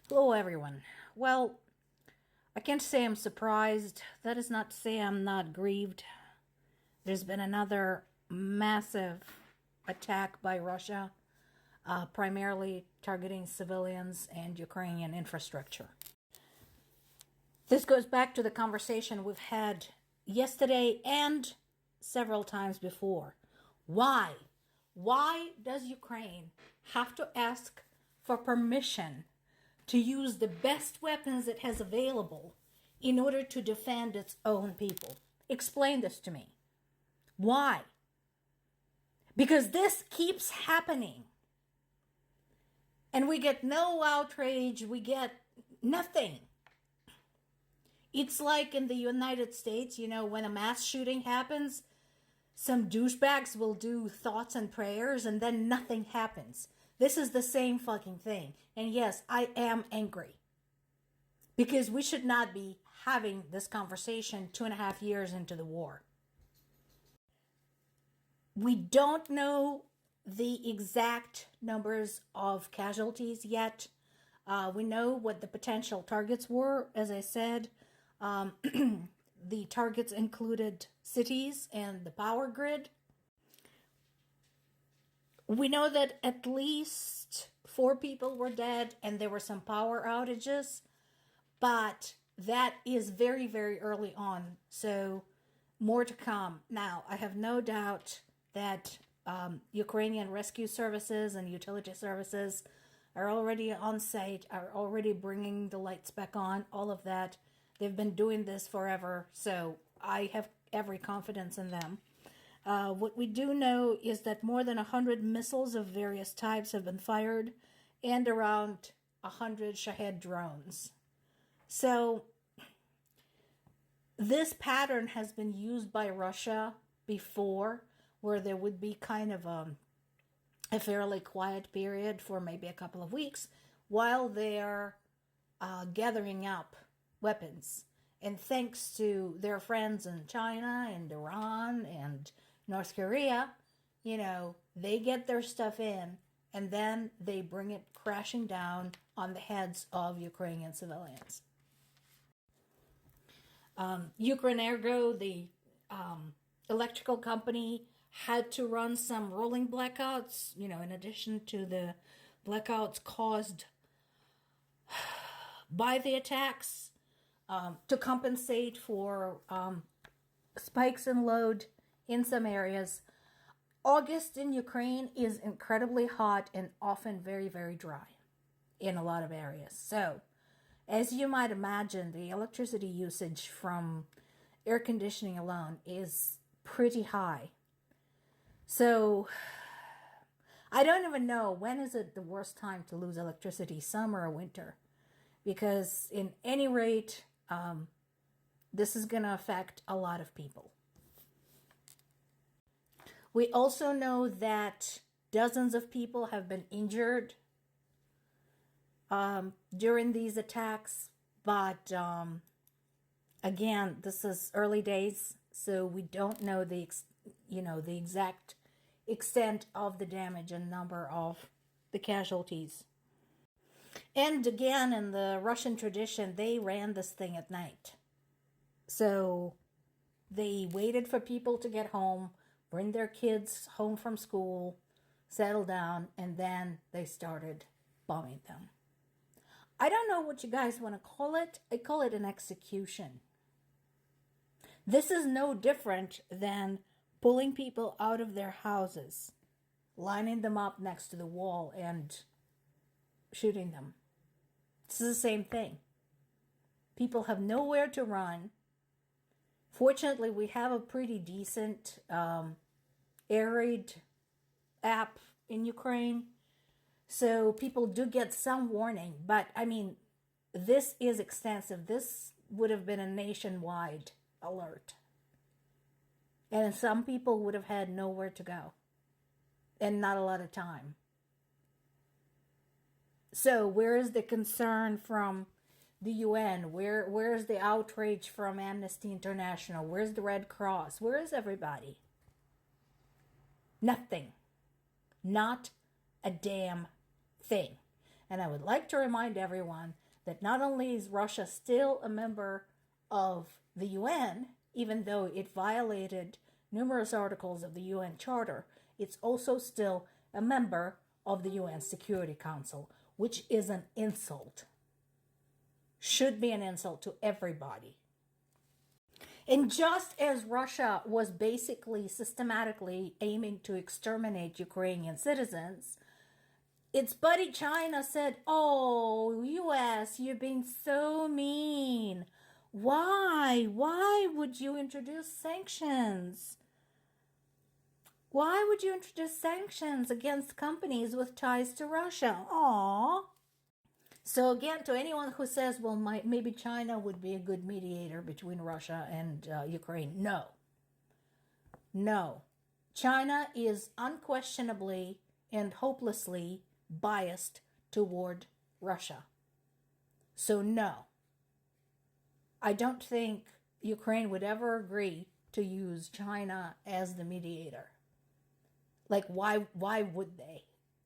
Hello, everyone. Well, I can't say I'm surprised. That is not to say I'm not grieved. There's been another massive attack by Russia, primarily targeting civilians and Ukrainian infrastructure. This goes back to the conversation we've had yesterday and several times before. Why? Why does Ukraine have to ask for permission to use the best weapons it has available in order to defend its own people? Explain this to me. Why? Because this keeps happening. And we get no outrage, we get nothing. It's like in the United States, when a mass shooting happens, some douchebags will do thoughts and prayers and then nothing happens. This is the same fucking thing. And yes, I am angry. Because we should not be having this conversation 2.5 years into the war. We don't know the exact numbers of casualties yet. We know what the potential targets were, as I said. The targets included cities and the power grid. We know that at least 4 people were dead and there were some power outages, but that is very, very early on, so more to come. Now, I have no doubt that Ukrainian rescue services and utility services are already on site, are already bringing the lights back on, all of that. They've been doing this forever, so I have every confidence in them. What we do know is that more than 100 missiles of various types have been fired and around 100 Shahed drones. So this pattern has been used by Russia before, where there would be kind of a fairly quiet period for maybe a couple of weeks while they're gathering up weapons. And thanks to their friends in China and Iran and North Korea, they get their stuff in and then they bring it crashing down on the heads of Ukrainian civilians. Ukrainergo, the electrical company, had to run some rolling blackouts, in addition to the blackouts caused by the attacks, to compensate for spikes in load in some areas. August in Ukraine is incredibly hot and often very, very dry in a lot of areas. So, as you might imagine, the electricity usage from air conditioning alone is pretty high. So, I don't even know when is it the worst time to lose electricity, summer or winter. Because in any rate, this is going to affect a lot of people. We also know that dozens of people have been injured during these attacks, but again, this is early days, so we don't know the exact extent of the damage and number of the casualties. And again, in the Russian tradition, they ran this thing at night. So they waited for people to get home, bring their kids home from school, settle down, and then they started bombing them. I don't know what you guys want to call it. I call it an execution. This is no different than pulling people out of their houses, lining them up next to the wall, and shooting them. This is the same thing. People have nowhere to run. Fortunately, we have a pretty decent air raid app in Ukraine. So people do get some warning. But, this is extensive. This would have been a nationwide alert. And some people would have had nowhere to go. And not a lot of time. So where is the concern from the UN? Where is the outrage from Amnesty International? Where's the Red Cross? Where is everybody? Nothing. Not a damn thing. And I would like to remind everyone that not only is Russia still a member of the UN, even though it violated numerous articles of the UN Charter, it's also still a member of the UN Security Council, which is an insult. Should be an insult to everybody. And just as Russia was basically systematically aiming to exterminate Ukrainian citizens, its buddy China said, "Oh, US, you're being so mean. Why? Why would you introduce sanctions? Why would you introduce sanctions against companies with ties to Russia?" Aww. So again, to anyone who says, well, maybe China would be a good mediator between Russia and Ukraine, no. No. China is unquestionably and hopelessly biased toward Russia. So no. I don't think Ukraine would ever agree to use China as the mediator. Like, why would they?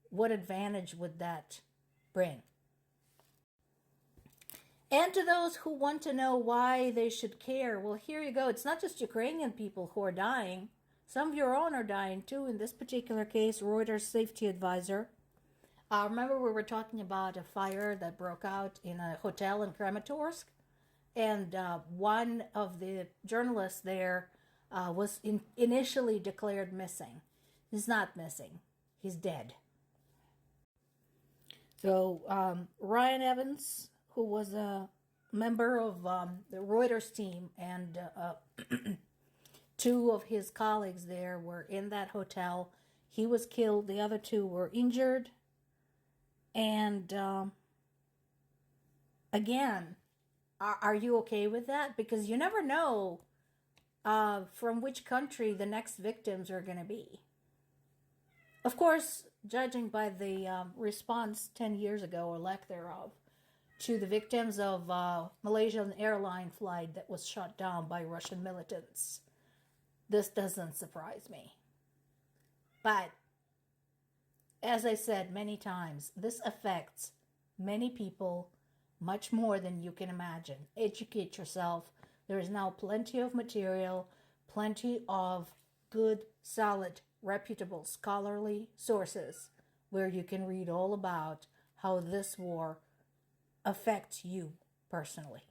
What advantage would that bring? And to those who want to know why they should care, well, here you go. It's not just Ukrainian people who are dying. Some of your own are dying too. In this particular case, Reuters safety advisor. Remember we were talking about a fire that broke out in a hotel in Kramatorsk? And one of the journalists there was initially declared missing. He's not missing. He's dead. So Ryan Evans, who was a member of the Reuters team, and two of his colleagues there were in that hotel. He was killed. The other two were injured. And again, are you okay with that? Because you never know from which country the next victims are going to be. Of course, judging by the response 10 years ago, or lack thereof, to the victims of Malaysian airline flight that was shot down by Russian militants, this doesn't surprise me. But, as I said many times, this affects many people much more than you can imagine. Educate yourself. There is now plenty of material, plenty of good, solid, reputable, scholarly sources where you can read all about how this war affects you personally.